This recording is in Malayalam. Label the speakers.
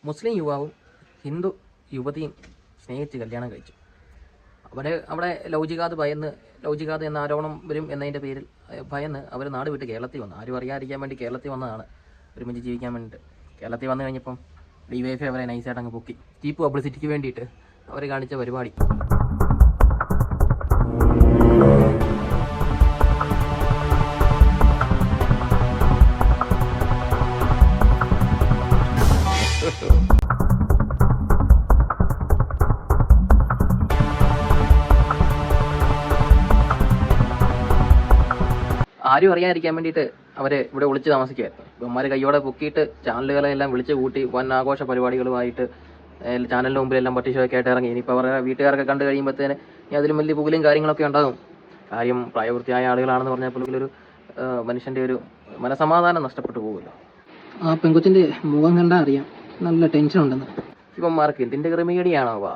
Speaker 1: മുസ്ലിം യുവാവും ഹിന്ദു യുവതിയും സ്നേഹിച്ച് കല്യാണം കഴിച്ചു. അവിടെ ലവ് ജിഹാദ് എന്ന ആരോപണം വരും എന്നതിൻ്റെ പേരിൽ ഭയന്ന് അവർ നാട് വിട്ട് കേരളത്തിൽ വന്നു. ആരും അറിയാതിരിക്കാൻ വേണ്ടി കേരളത്തിൽ വന്നതാണ്, ഒരുമിച്ച് ജീവിക്കാൻ വേണ്ടിയിട്ട്. കേരളത്തിൽ വന്നു കഴിഞ്ഞപ്പം DYFI അവരെ നൈസായിട്ട് അങ്ങ് പൊക്കി. ചീപ്പ് പബ്ലിസിറ്റിക്ക് വേണ്ടിയിട്ട് അവർ കാണിച്ച പരിപാടി. ആരും അറിയാതിരിക്കാൻ വേണ്ടിയിട്ട് അവർ ഇവിടെ ഒളിച്ച് താമസിക്കുമായിരുന്നു. ഇവന്മാർ കയ്യോടെ പൊക്കിയിട്ട് ചാനലുകളെല്ലാം വിളിച്ചു കൂട്ടി വൻ ആഘോഷ പരിപാടികളുമായിട്ട് ചാനലിന് മുമ്പിലെല്ലാം പട്ടിഷയൊക്കെ ആയിട്ട് ഇറങ്ങി. ഇനിയിപ്പോൾ അവരുടെ വീട്ടുകാരൊക്കെ കണ്ടു കഴിയുമ്പോഴത്തേന് അതിലും വലിയ പുകലും കാര്യങ്ങളൊക്കെ ഉണ്ടാകും. കാര്യം പ്രായപൂർത്തിയായ ആളുകളാണെന്ന് പറഞ്ഞപ്പോൾ ഒരു മനുഷ്യൻ്റെ ഒരു മനസമാധാനം നഷ്ടപ്പെട്ടു പോകുമല്ലോ.
Speaker 2: ആ പെങ്കൊച്ചിൻ്റെ മുഖം കണ്ടാൽ അറിയാം നല്ല ടെൻഷൻ ഉണ്ടെന്ന്.
Speaker 1: ഇവന്മാർക്ക് എന്തിൻ്റെ ക്രിമികടിയാണോ?